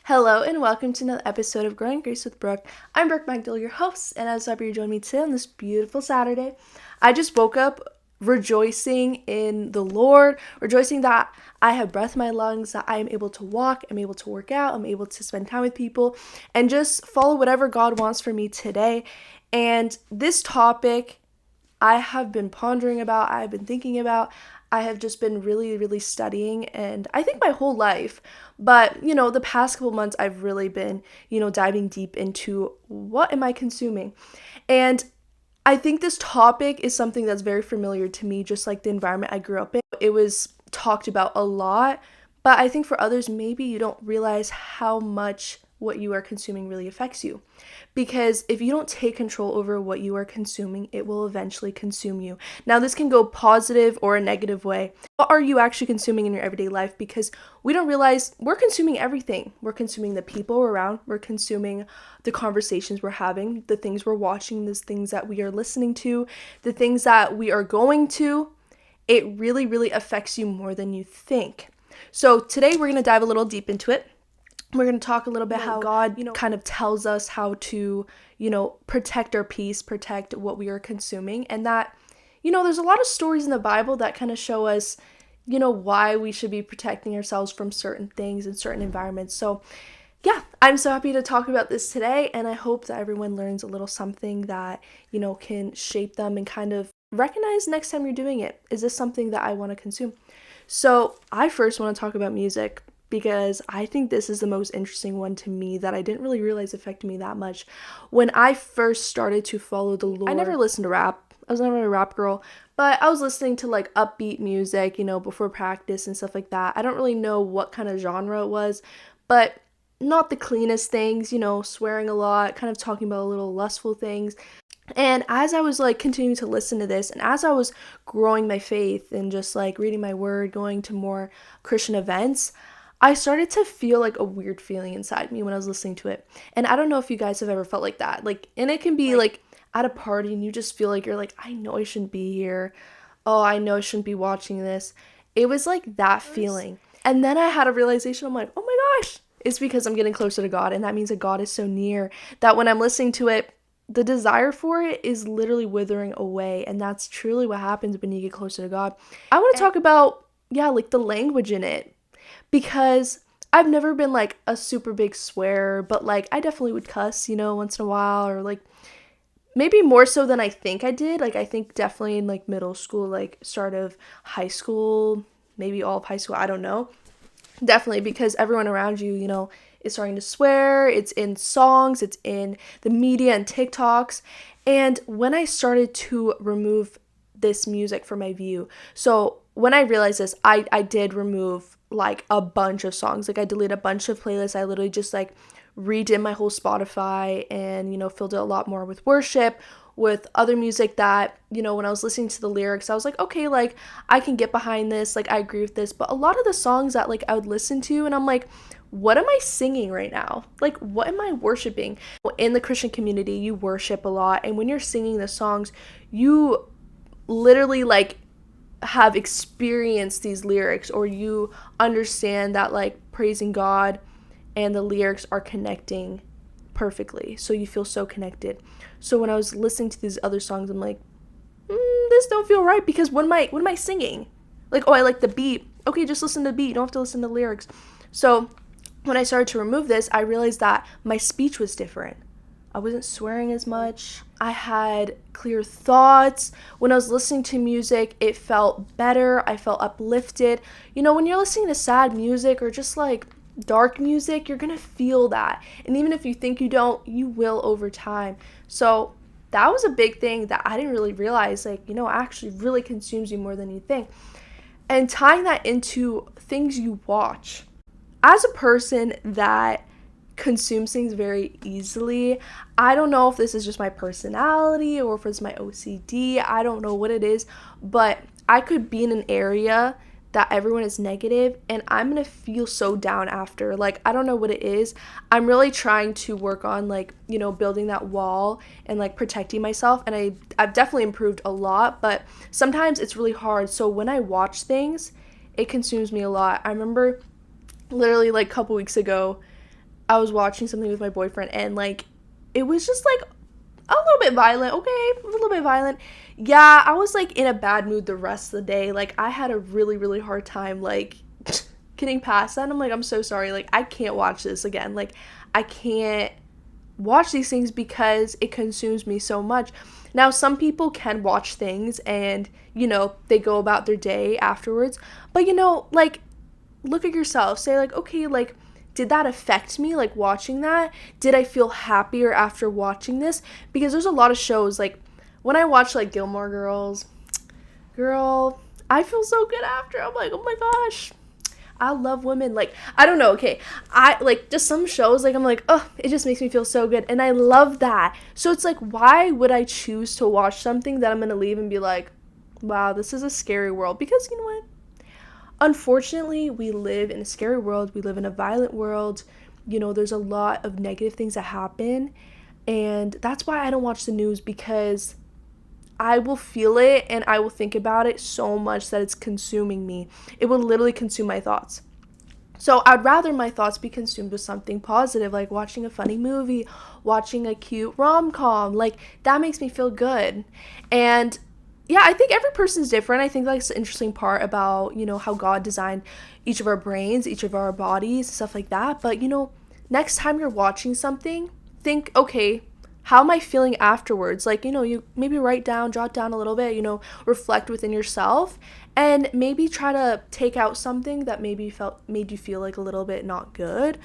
Hello and welcome to another episode of Growing Grace with Brooke. I'm Brooke Magdal, your host, and I was happy you're joining me today on this beautiful Saturday. I just woke up rejoicing in the Lord, rejoicing that I have breath in my lungs, that I am able to walk, I'm able to work out, I'm able to spend time with people, and just follow whatever God wants for me today. And this topic I have been pondering about, I've been thinking about, I have just been really studying, and I think my whole life, but the past couple months I've really been, diving deep into what am I consuming. And I think this topic is something that's very familiar to me, just like the environment I grew up in. It was talked about a lot, but I think for others, maybe you don't realize how much what you are consuming really affects you. Because if you don't take control over what you are consuming, it will eventually consume you. Now, this can go positive or a negative way. What are you actually consuming in your everyday life? Because we don't realize we're consuming everything. We're consuming the people around. We're consuming the conversations we're having, the things we're watching, the things that we are listening to, the things that we are going to. It really affects you more than you think. So today we're going to dive a little deep into it. We're going to talk a little bit how God, kind of tells us how to, protect our peace, protect what we are consuming. And that, there's a lot of stories in the Bible that kind of show us, why we should be protecting ourselves from certain things and certain environments. So yeah, I'm so happy to talk about this today. And I hope that everyone learns a little something that, can shape them and kind of recognize next time you're doing it. Is this something that I want to consume? So I first want to talk about music, because I think this is the most interesting one to me that I didn't really realize affected me that much. When I first started to follow the Lord, I never listened to rap. I was never a rap girl, but I was listening to like upbeat music, before practice and stuff like that. I don't really know what kind of genre it was, but not the cleanest things, swearing a lot, kind of talking about a little lustful things. And as I was like continuing to listen to this, and as I was growing my faith and just like reading my word, going to more Christian events, I started to feel like a weird feeling inside me when I was listening to it. And I don't know if you guys have ever felt like that. And it can be like at a party and you just feel like you're like, I know I shouldn't be here. Oh, I know I shouldn't be watching this. It was like that feeling. And then I had a realization. I'm like, oh my gosh, it's because I'm getting closer to God. And that means that God is so near that when I'm listening to it, the desire for it is literally withering away. And that's truly what happens when you get closer to God. I want to talk about, like the language in it. Because I've never been like a super big swearer, but like I definitely would cuss, once in a while, or like maybe more so than I think I did. Like I think definitely in like middle school, like start of high school, maybe all of high school, I don't know. Definitely, because everyone around you, is starting to swear. It's in songs, it's in the media and TikToks. And when I started to remove this music from my view, so when I realized this, I did remove like a bunch of songs. Like I deleted a bunch of playlists. I literally just like redid my whole Spotify and, filled it a lot more with worship, with other music that, when I was listening to the lyrics, I was like, okay, like I can get behind this. Like I agree with this. But a lot of the songs that like I would listen to, and I'm like, what am I singing right now? Like, what am I worshiping? In the Christian community, you worship a lot. And when you're singing the songs, you literally like have experienced these lyrics, or you understand that like praising God and the lyrics are connecting perfectly, so you feel so connected. So when I was listening to these other songs, I'm like, this don't feel right, because what am I singing? Like, oh, I like the beat. Okay, just listen to the beat, you don't have to listen to the lyrics. So when I started to remove this, I realized that my speech was different. I wasn't swearing as much. I had clear thoughts. When I was listening to music, it felt better. I felt uplifted. When you're listening to sad music or just like dark music, you're gonna feel that. And even if you think you don't, you will over time. So that was a big thing that I didn't really realize, actually really consumes you more than you think. And tying that into things you watch. As a person that consumes things very easily, I don't know if this is just my personality or if it's my OCD. I don't know what it is, but I could be in an area that everyone is negative and I'm gonna feel so down after. Like, I don't know what it is. I'm really trying to work on like, building that wall and like protecting myself, and I've definitely improved a lot, but sometimes it's really hard. So when I watch things, it consumes me a lot. I remember literally like a couple weeks ago, I was watching something with my boyfriend, and like it was just like a little bit violent. Okay, a little bit violent. Yeah, I was like in a bad mood the rest of the day. Like I had a really, really hard time like getting past that. And I'm like, I'm so sorry. Like I can't watch this again. Like I can't watch these things because it consumes me so much. Now, some people can watch things and, they go about their day afterwards. But, like, look at yourself. Say, like, okay, like, did that affect me, like, watching that? Did I feel happier after watching this? Because there's a lot of shows, like, when I watch, like, Gilmore Girls, girl, I feel so good after. I'm like, oh my gosh, I love women. Like, I don't know, okay. I like just some shows, like I'm like, oh, it just makes me feel so good. And I love that. So it's like, why would I choose to watch something that I'm gonna leave and be like, wow, this is a scary world? Because you know what? Unfortunately, we live in a scary world. We live in a violent world. There's a lot of negative things that happen. And that's why I don't watch the news, because I will feel it and I will think about it so much that it's consuming me. It will literally consume my thoughts. So I'd rather my thoughts be consumed with something positive, like watching a funny movie, watching a cute rom-com. Like, that makes me feel good. And yeah, I think every person's different. I think that's the interesting part about, how God designed each of our brains, each of our bodies, stuff like that. But, next time you're watching something, think, okay, how am I feeling afterwards? Like, you maybe jot down a little bit, reflect within yourself, and maybe try to take out something that made you feel like a little bit not good,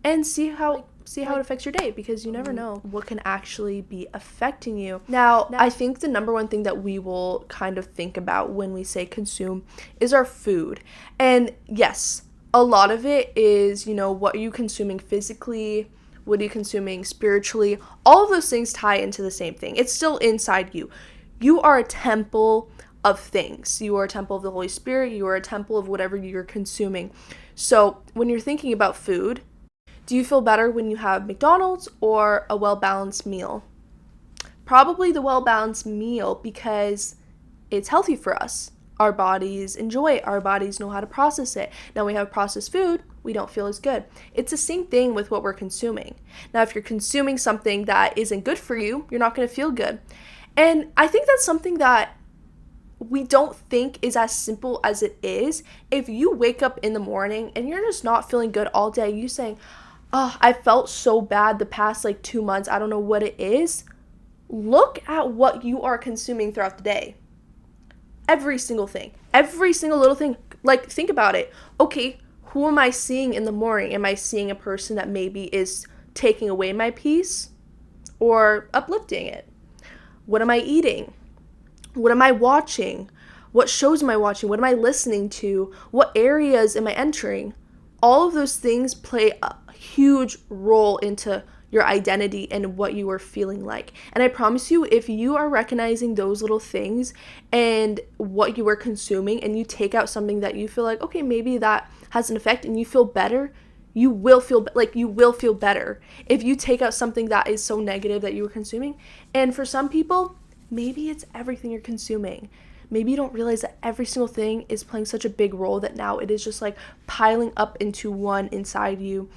and see how it affects your day, because you never know what can actually be affecting you. Now, I think the number one thing that we will kind of think about when we say consume is our food. And yes, a lot of it is, what are you consuming physically? What are you consuming spiritually? All of those things tie into the same thing. It's still inside you. You are a temple of things. You are a temple of the Holy Spirit. You are a temple of whatever you're consuming. So when you're thinking about food, do you feel better when you have McDonald's or a well-balanced meal? Probably the well-balanced meal, because it's healthy for us. Our bodies enjoy it. Our bodies know how to process it. Now we have processed food, we don't feel as good. It's the same thing with what we're consuming. Now, if you're consuming something that isn't good for you, you're not going to feel good. And I think that's something that we don't think is as simple as it is. If you wake up in the morning and you're just not feeling good all day, you saying, oh, I felt so bad the past 2 months, I don't know what it is. Look at what you are consuming throughout the day. Every single thing, every single little thing. Like, think about it. Okay, who am I seeing in the morning? Am I seeing a person that maybe is taking away my peace or uplifting it? What am I eating? What am I watching? What shows am I watching? What am I listening to? What areas am I entering? All of those things play a huge role into your identity and what you are feeling like. And I promise you, if you are recognizing those little things and what you are consuming, and you take out something that you feel like, okay, maybe that has an effect, and you feel better, you will feel better if you take out something that is so negative that you were consuming. And for some people, maybe it's everything you're consuming. Maybe you don't realize that every single thing is playing such a big role that now it is just piling up into one inside you.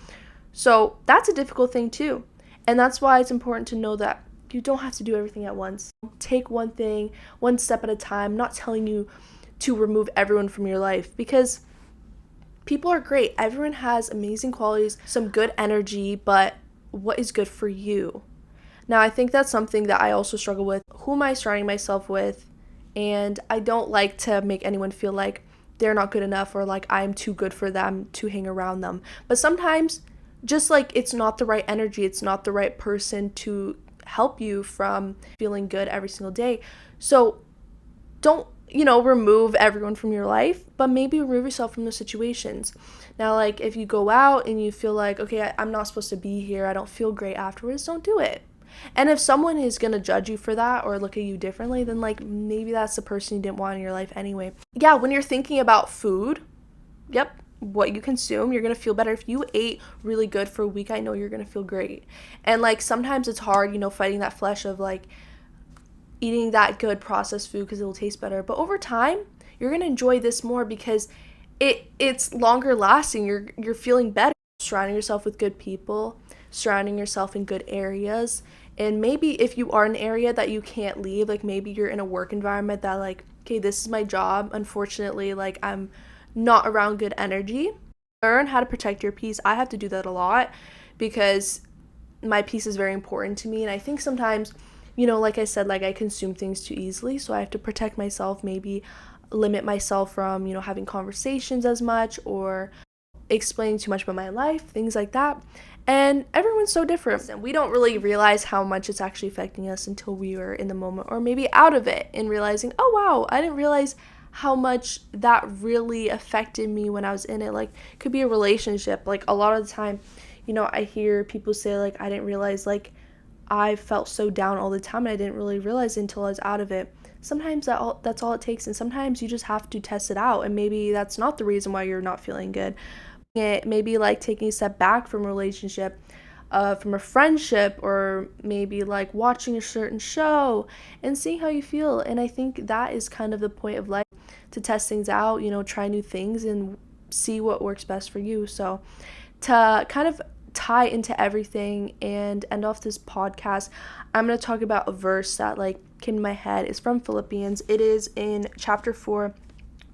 So that's a difficult thing too. And that's why it's important to know that you don't have to do everything at once. Take one thing, one step at a time. I'm not telling you to remove everyone from your life, because people are great. Everyone has amazing qualities, some good energy, but what is good for you? Now, I think that's something that I also struggle with. Who am I surrounding myself with? And I don't like to make anyone feel like they're not good enough, or like I'm too good for them to hang around them. But sometimes, just it's not the right energy, it's not the right person to help you from feeling good every single day. So don't, remove everyone from your life, but maybe remove yourself from those situations. Now, if you go out and you feel like, okay, I'm not supposed to be here, I don't feel great afterwards, don't do it. And if someone is going to judge you for that or look at you differently, then maybe that's the person you didn't want in your life anyway. Yeah, when you're thinking about food, yep, what you consume, you're going to feel better. If you ate really good for a week, I know you're going to feel great. And sometimes it's hard, fighting that flesh of eating that good processed food because it will taste better. But over time, you're going to enjoy this more because it's longer lasting. You're feeling better. surrounding yourself with good people, surrounding yourself in good areas. And maybe if you are in an area that you can't leave, like maybe you're in a work environment that like, okay, this is my job. Unfortunately, like I'm not around good energy. Learn how to protect your peace. I have to do that a lot because my peace is very important to me. And I think sometimes, like I said, like I consume things too easily. So I have to protect myself, maybe limit myself from, having conversations as much or explaining too much about my life, things like that. And everyone's so different. And we don't really realize how much it's actually affecting us until we were in the moment or maybe out of it and realizing, oh, wow, I didn't realize how much that really affected me when I was in it. Like, it could be a relationship. Like, a lot of the time, I hear people say, like, I didn't realize, like, I felt so down all the time and I didn't really realize it until I was out of it. Sometimes that's all it takes, and sometimes you just have to test it out, and maybe that's not the reason why you're not feeling good. It maybe like taking a step back from a relationship, from a friendship, or maybe like watching a certain show and seeing how you feel. And I think that is kind of the point of life, to test things out, try new things and see what works best for you. So to kind of tie into everything and end off this podcast, I'm going to talk about a verse that like came to my head. It's from Philippians. It is in chapter 4,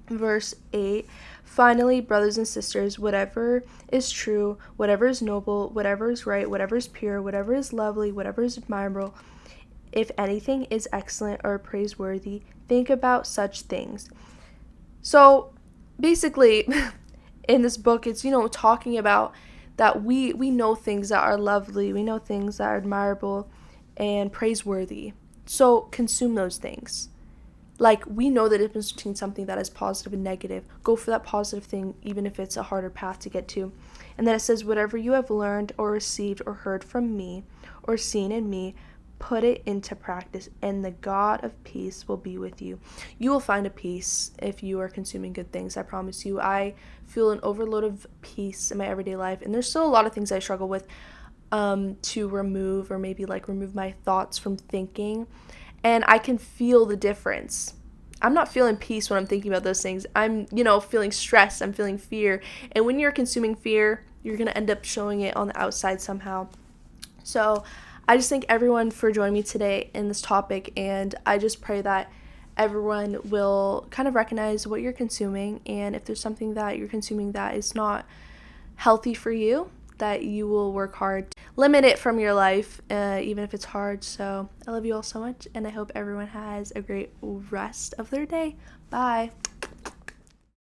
verse 8. Finally, brothers and sisters, whatever is true, whatever is noble, whatever is right, whatever is pure, whatever is lovely, whatever is admirable, if anything is excellent or praiseworthy, think about such things. So basically, in this book, it's, talking about that we know things that are lovely, we know things that are admirable and praiseworthy. So consume those things. Like, we know the difference between something that is positive and negative. Go for that positive thing, even if it's a harder path to get to. And then it says, whatever you have learned or received or heard from me or seen in me, put it into practice, and the God of peace will be with you. You will find a peace if you are consuming good things. I promise you. I feel an overload of peace in my everyday life, and there's still a lot of things I struggle with to remove, or maybe like remove my thoughts from thinking. And I can feel the difference. I'm not feeling peace when I'm thinking about those things. I'm, feeling stress. I'm feeling fear. And when you're consuming fear, you're going to end up showing it on the outside somehow. So I just thank everyone for joining me today in this topic. And I just pray that everyone will kind of recognize what you're consuming. And if there's something that you're consuming that is not healthy for you, that you will work hard to limit it from your life, even if it's hard. So I love you all so much, and I hope everyone has a great rest of their day. Bye.